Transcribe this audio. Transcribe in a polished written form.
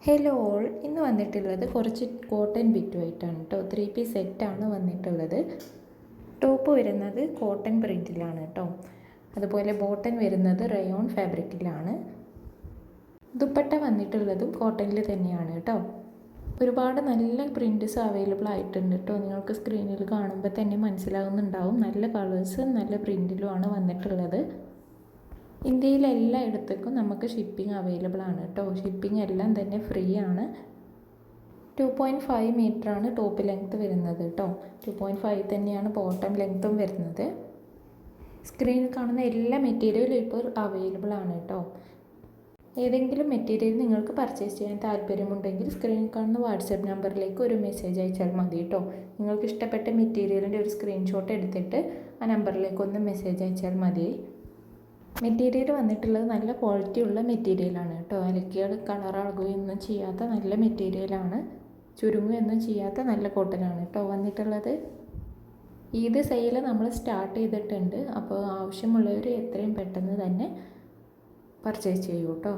Hello all, ഇന്ന് വന്നിട്ടുള്ളത് കുറച്ച് കോട്ടൺ ബിറ്റുമായിട്ടാണ് കേട്ടോ. 3 പീസ് സെറ്റാണ് വന്നിട്ടുള്ളത്. ടോപ്പ് വരുന്നത് കോട്ടൺ പ്രിൻറ്റിലാണ് കേട്ടോ. അതുപോലെ ബോട്ടം വരുന്നത് റയോൺ ഫാബ്രിക്കിലാണ്. ദുപ്പട്ട വന്നിട്ടുള്ളതും കോട്ടണിൽ തന്നെയാണ് കേട്ടോ. ഒരുപാട് നല്ല പ്രിൻറ്റ്സ് അവൈലബിൾ ആയിട്ടുണ്ട് കേട്ടോ. നിങ്ങൾക്ക് സ്ക്രീനിൽ കാണുമ്പോൾ തന്നെ മനസ്സിലാകുന്നുണ്ടാവും. നല്ല കളേഴ്സ് നല്ല പ്രിൻറ്റിലുമാണ് വന്നിട്ടുള്ളത്. ഇന്ത്യയിലെ എല്ലായിടത്തേക്കും നമുക്ക് ഷിപ്പിംഗ് അവൈലബിൾ ആണ് കേട്ടോ. ഷിപ്പിംഗ് എല്ലാം തന്നെ ഫ്രീ ആണ്. 2.5 മീറ്ററാണ് ടോപ്പ് ലെങ്ത്ത് വരുന്നത് കേട്ടോ. 2.5 തന്നെയാണ് ബോട്ടം ലെങ്ത്തും വരുന്നത്. സ്ക്രീനിൽ കാണുന്ന എല്ലാ മെറ്റീരിയലും ഇപ്പോൾ അവൈലബിൾ ആണ് കേട്ടോ. ഏതെങ്കിലും മെറ്റീരിയൽ നിങ്ങൾക്ക് പർച്ചേസ് ചെയ്യാൻ താല്പര്യമുണ്ടെങ്കിൽ സ്ക്രീനിൽ കാണുന്ന വാട്സപ്പ് നമ്പറിലേക്ക് ഒരു മെസ്സേജ് അയച്ചാൽ മതി കേട്ടോ. നിങ്ങൾക്ക് ഇഷ്ടപ്പെട്ട മെറ്റീരിയലിൻ്റെ ഒരു സ്ക്രീൻഷോട്ട് എടുത്തിട്ട് ആ നമ്പറിലേക്ക് ഒന്ന് മെസ്സേജ് അയച്ചാൽ മതി. മെറ്റീരിയൽ വന്നിട്ടുള്ളത് നല്ല ക്വാളിറ്റി ഉള്ള മെറ്റീരിയലാണ് കേട്ടോ. അലക്കിയാൽ കളറാകുകയൊന്നും ചെയ്യാത്ത നല്ല മെറ്റീരിയലാണ്. ചുരുങ്ങുകയൊന്നും ചെയ്യാത്ത നല്ല കോട്ടനാണ് കേട്ടോ വന്നിട്ടുള്ളത്. ഈദ് സെയിൽ നമ്മൾ സ്റ്റാർട്ട് ചെയ്തിട്ടുണ്ട്. അപ്പോൾ ആവശ്യമുള്ളവർ എത്രയും പെട്ടെന്ന് തന്നെ പർച്ചേസ് ചെയ്യൂ കേട്ടോ.